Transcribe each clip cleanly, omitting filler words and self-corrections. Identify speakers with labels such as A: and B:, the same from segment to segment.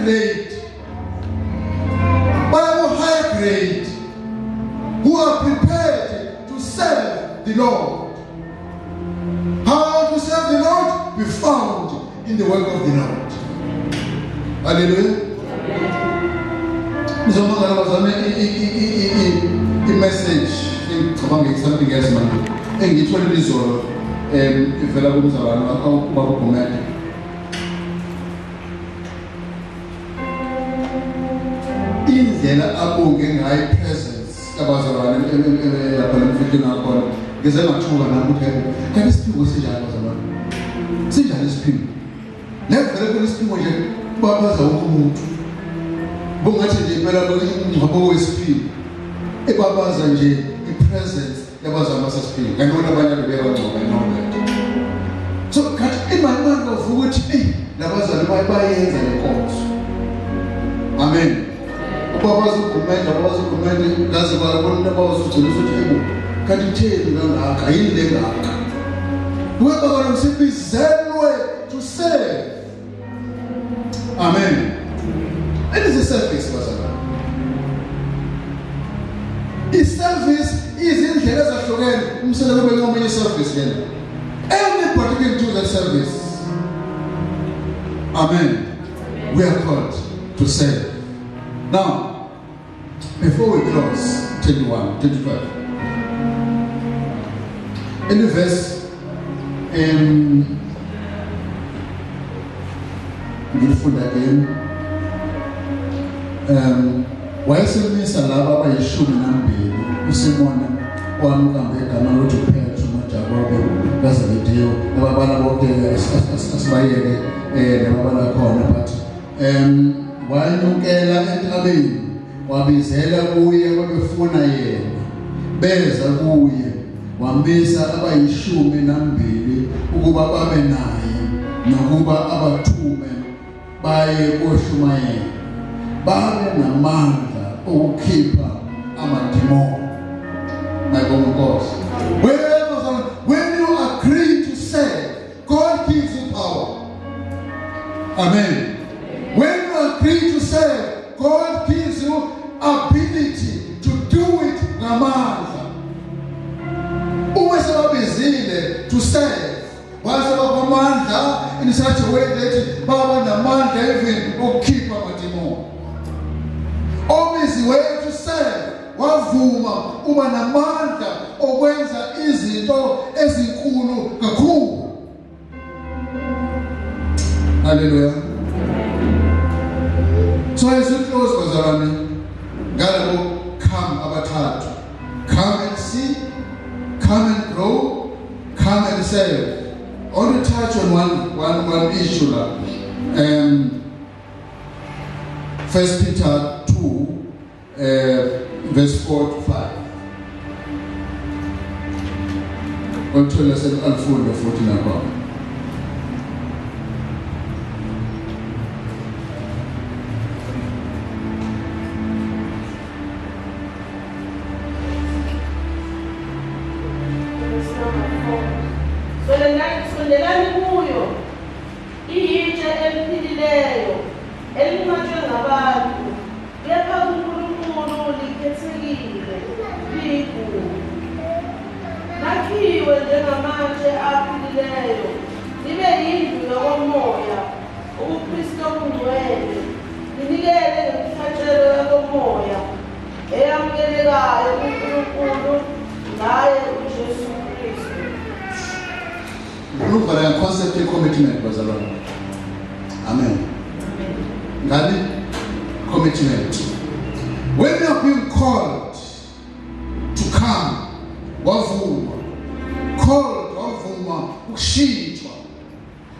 A: grade, higher grade, who are prepared to serve the Lord. How to serve the Lord? Be found in the work of the Lord. Hallelujah. The message something else, man. And it's what it is all. If I was around, indlela abonge ngayo presence abazalwane lapha emfitini akho ngeze ngathuka namuthi kanti isiphiwo sinjalo bazalwane sinjalo isiphiwo levele kulesiphiwo nje babaza umuntu bongathi nje phela ngabo wesiphiwo ebabaza nje ipresence yabazalwane basesiphiwo kanti bona abanye bebengcoba inoma so kanti imali bavuka ukuthi labazalwane bayenza lenkonzo. Amen. Babazi ukumenda ngaze balabona abazugcina ukuthi ebo kanti theni ngaka yini lengaka weba kana sibizelwe to serve. Amen. It is a service bazalwane. I-service izindlela ezahlukene umsebenzi obenqomenye service lena. Everybody can do that service. Amen. We are called to serve. Now, before we close, 21, 25. In the verse, beautiful again. Wayesemisa laba abayishumi nambili uSimona owamqambe igama lokuthi Petro noJakobe kaZebediyo ababala bonke asibayeke nababala khona but wanyukela entabeni wabizela kuye babefuna yena beza kuye wambisa abayishumi nambili ukuba babe naye nokuba abathume baye koshumayela babe namandla ukukhipha amadimoni. When you agree to serve, God gives you power. Amen. When you agree to serve, God gives you ability to do it ngamandla. Uma sebabizile to serve, wasebakwamandla in such a way that baba namandla even ukukhipha amadimoni. Obiziwe to serve, wavuma uba namandla okwenza izinto ezinkulu kakhulu. Hallelujah. So as we close, bazalwane, ngalo come abathathu. Come and see, come and grow, come and serve. I want to touch on one issue now. 1 Peter 2, verse 4 to 5. Until I said unfold the 14 above.
B: Sondelani kuyo iyitshe eliphilileyo elimatshwe ngabantu kepha uNkulunkulu likhethekile ligugu lakhiwe njengamatshe aphilileyo libe yindlu yokomoya ubuKristu obungcwele linikele ngemihlatshelo yokomoya eyamukelekayo kuNkulunkulu ngaye uJesu Kristu.
A: Look at the concept of commitment, bazalwane. Amen. Ngani commitment. When you are being called to come, wavuma. Called, wavuma ukushintshwa.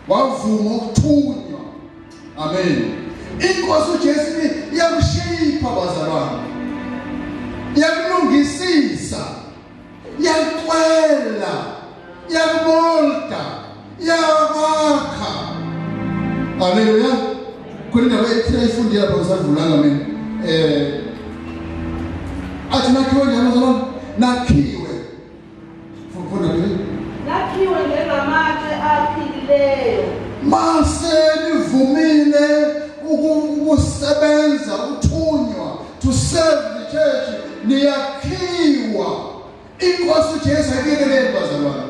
A: Wavuma ukuthunywa. Amen. Inkosi uJesu iyamshipha bazalwane. Iyakulungisisa. Iyakwela. Yamolda, yawakha. Hallelujah. Kuna wewe ifundi hapa usavulanga mimi. Atinakhiwe njalo zalona nakhiwe. Funa kile.
B: Nakhiwe njengamatshe aphilileyo.
A: Mase nivumile ukusebenza uthunywa to serve the church niyakhiwa inkosi uJesu ayibekelele bazalwane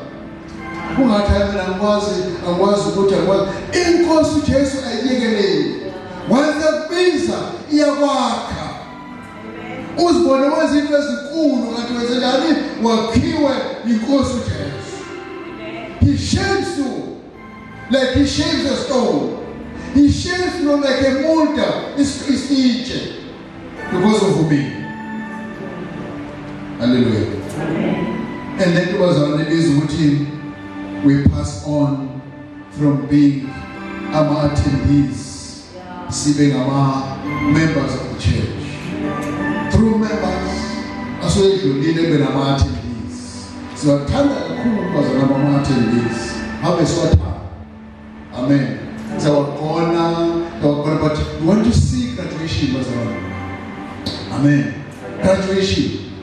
A: kungathi mina angikwazi ukuthi akwazi inkosi uJesu ayibekelele wenza kubiza iyakwakha uzibone wenza into ezinkulu kanti wenza njani wakhiwe inkosi uJesu he shapes you like he shapes a stone he shapes you like a mortar isitshe because of me hallelujah and then bazalwane ukuthi we pass on from being attendees sibe members of the church through members asoyedlulile benama-attendees siwathanda kakhulu bazalwane attendees habe siwathanda amen sawagona but we want to see graduation bazalwane amen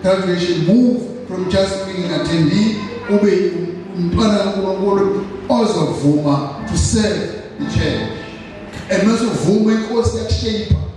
A: graduation move from just being an attendee ube umntwana kaNkulunkulu ozovuma to serve the church and masovuma inkosi yakushape